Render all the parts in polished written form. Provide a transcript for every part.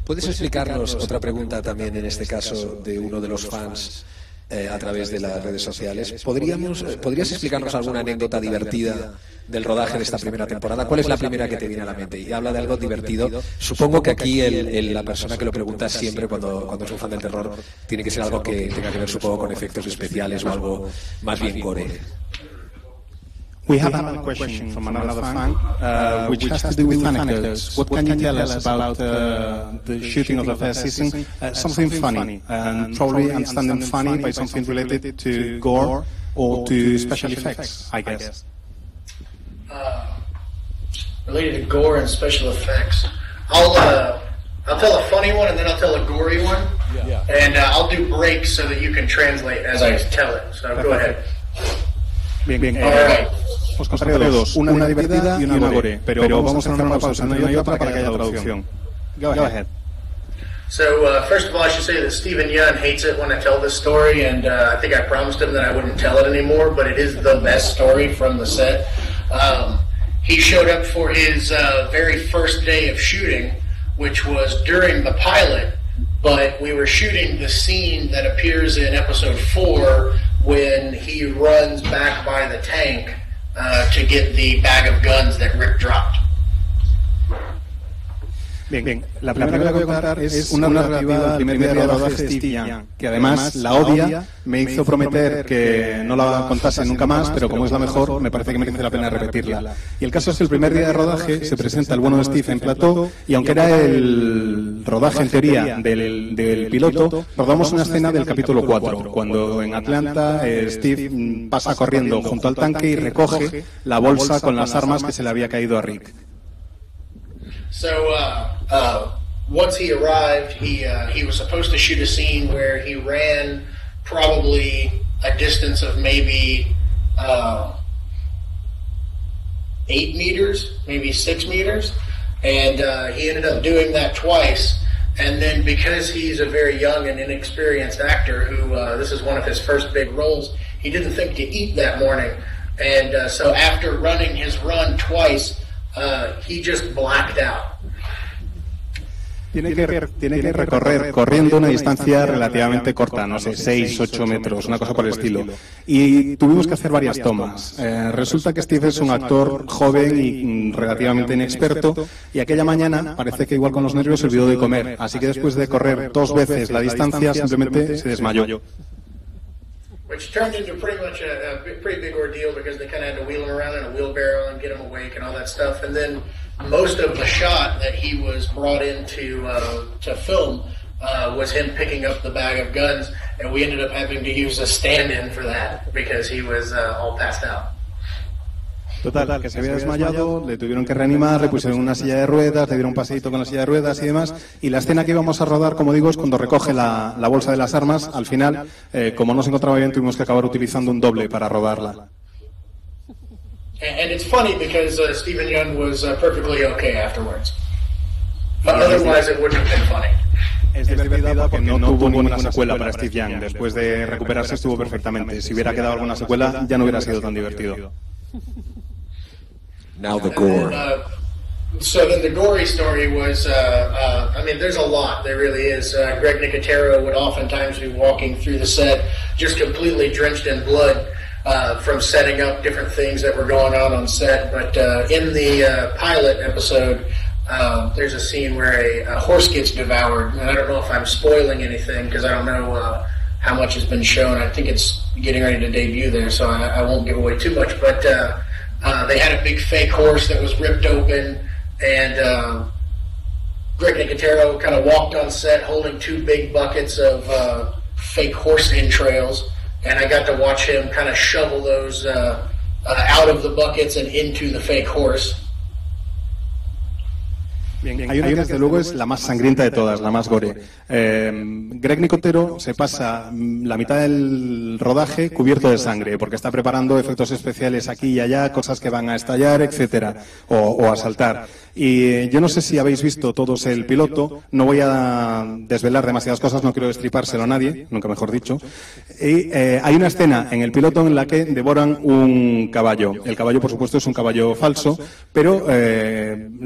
¿Puedes explicarnos otra pregunta también en este caso de uno de los fans a través de las redes sociales? ¿Podrías explicarnos alguna anécdota divertida del rodaje de esta primera temporada? ¿Cuál es la primera que te viene a la mente? Y habla de algo divertido. Supongo que aquí la persona que lo pregunta siempre cuando es un fan del terror tiene que ser algo que tenga que ver, supongo, con efectos especiales o algo más bien gore. We have another question from another fan, which has to do with anecdotes. What can you tell us about the shooting of the first season? Something funny, and probably understanding funny by something related to gore or to special effects, I guess. Related to gore and special effects. I'll tell a funny one and then I'll tell a gory one. Yeah. And I'll do breaks so that you can translate as I tell it. So go ahead. Bien. All right. Os contaré dos, una divertida y una gore, pero vamos a hacer una pausa una y otra para que haya traducción. Go ahead. So first of all, I should say that Steven Yeun hates it when I tell this story, and I think I promised him that I wouldn't tell it anymore, but it is the best story from the set. He showed up for his very first day of shooting, which was during the pilot, but we were shooting the scene that appears in episode 4 when he runs back by the tank to get the bag of guns that Rick dropped. Bien, la primera que voy a contar es una relativa al primer día de rodaje de Steve Young, que además la odia, me hizo prometer que no la contase nunca más, pero como es la mejor, me parece que merece la pena repetirla. Y el caso es que el primer día de rodaje se presenta el bueno de Steve en plató, y aunque era el rodaje en teoría del piloto, rodamos una escena del capítulo 4, cuando en Atlanta Steve pasa corriendo junto al tanque y recoge la bolsa con las armas que se le había caído a Rick. So once he arrived, he was supposed to shoot a scene where he ran probably a distance of maybe 8 meters, maybe 6 meters, and he ended up doing that twice. And then because he's a very young and inexperienced actor who this is one of his first big roles, he didn't think to eat that morning. And so after running his run twice, he just blacked out. Tiene que recorrer corriendo una distancia relativamente corta, no sé, 6, 8 metros, una cosa por el estilo. Y tuvimos que hacer varias tomas. Resulta que Steve es un actor joven y relativamente inexperto, y aquella mañana parece que igual con los nervios se olvidó de comer. Así que después de correr 2 veces la distancia, simplemente se desmayó. Which turned into pretty much a pretty big ordeal because they kind of had to wheel him around in a wheelbarrow and get him awake and all that stuff. And then most of the shot that he was brought in to film was him picking up the bag of guns, and we ended up having to use a stand-in for that because he was all passed out. Total, que se había desmayado, le tuvieron que reanimar, le pusieron una silla de ruedas, le dieron un paseíto con la silla de ruedas y demás. Y la escena que íbamos a rodar, como digo, es cuando recoge la bolsa de las armas. Al final, como no se encontraba bien, tuvimos que acabar utilizando un doble para rodarla. And it's funny because Steven Yeun was perfectly okay afterwards. But otherwise it wouldn't have been funny. Es divertida porque no tuvo ninguna secuela para Steve Young. Después de recuperarse estuvo perfectamente. Si hubiera quedado alguna secuela, ya no hubiera sido tan divertido. Now the gore. So then the gory story was, I mean, there's a lot, there really is. Greg Nicotero would oftentimes be walking through the set just completely drenched in blood from setting up different things that were going on set. But in the pilot episode, there's a scene where a horse gets devoured. And I don't know if I'm spoiling anything because I don't know how much has been shown. I think it's getting ready to debut there, so I won't give away too much. But they had a big fake horse that was ripped open, and Greg Nicotero kind of walked on set holding 2 big buckets of fake horse entrails, and I got to watch him kind of shovel those out of the buckets and into the fake horse. Bien, hay una que desde luego es la más sangrienta de todas, la más gore. Greg Nicotero se pasa la mitad del rodaje cubierto de sangre, porque está preparando efectos especiales aquí y allá, cosas que van a estallar, etcétera, o a saltar. Y yo no sé si habéis visto todos el piloto, no voy a desvelar demasiadas cosas, no quiero destripárselo a nadie, nunca mejor dicho. Y hay una escena en el piloto en la que devoran un caballo. El caballo, por supuesto, es un caballo falso, pero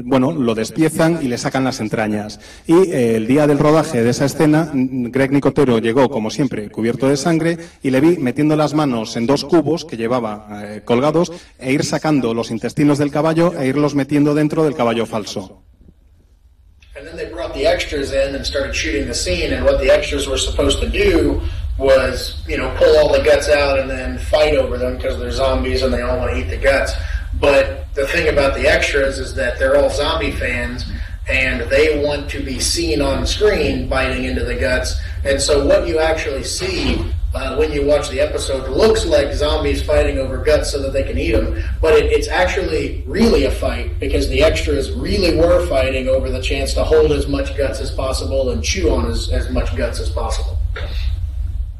bueno, lo despiezan cortan y le sacan las entrañas. Y el día del rodaje de esa escena, Greg Nicotero llegó, como siempre, cubierto de sangre, y le vi metiendo las manos en 2 cubos que llevaba colgados e ir sacando los intestinos del caballo e irlos metiendo dentro del caballo falso. And then they brought the extras in and started shooting the scene, and what the extras were supposed to do was, you know, pull all the guts out and then fight over them because they're zombies and they all want to eat the guts. But the thing about the extras is that they're all zombie fans and they want to be seen on screen biting into the guts. And so what you actually see when you watch the episode looks like zombies fighting over guts so that they can eat them, but it's actually really a fight because the extras really were fighting over the chance to hold as much guts as possible and chew on as much guts as possible.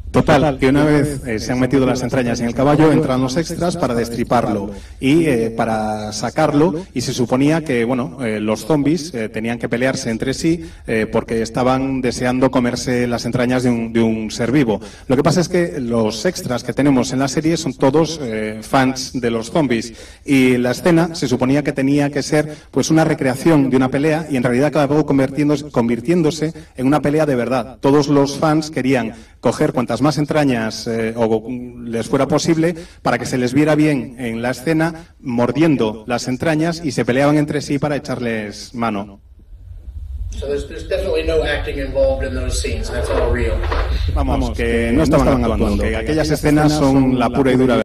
Total, que una vez se han metido las entrañas en el caballo, entran los extras para destriparlo y para sacarlo, y se suponía que, bueno, los zombies tenían que pelearse entre sí porque estaban deseando comerse las entrañas de un ser vivo. Lo que pasa es que los extras que tenemos en la serie son todos fans de los zombies, y la escena se suponía que tenía que ser pues una recreación de una pelea, y en realidad acabó convirtiéndose en una pelea de verdad. Todos los fans querían coger cuantas más entrañas o les fuera posible para que se les viera bien en la escena mordiendo las entrañas, y se peleaban entre sí para echarles mano. Vamos, que no estaban actuando, que aquellas escenas son la pura y dura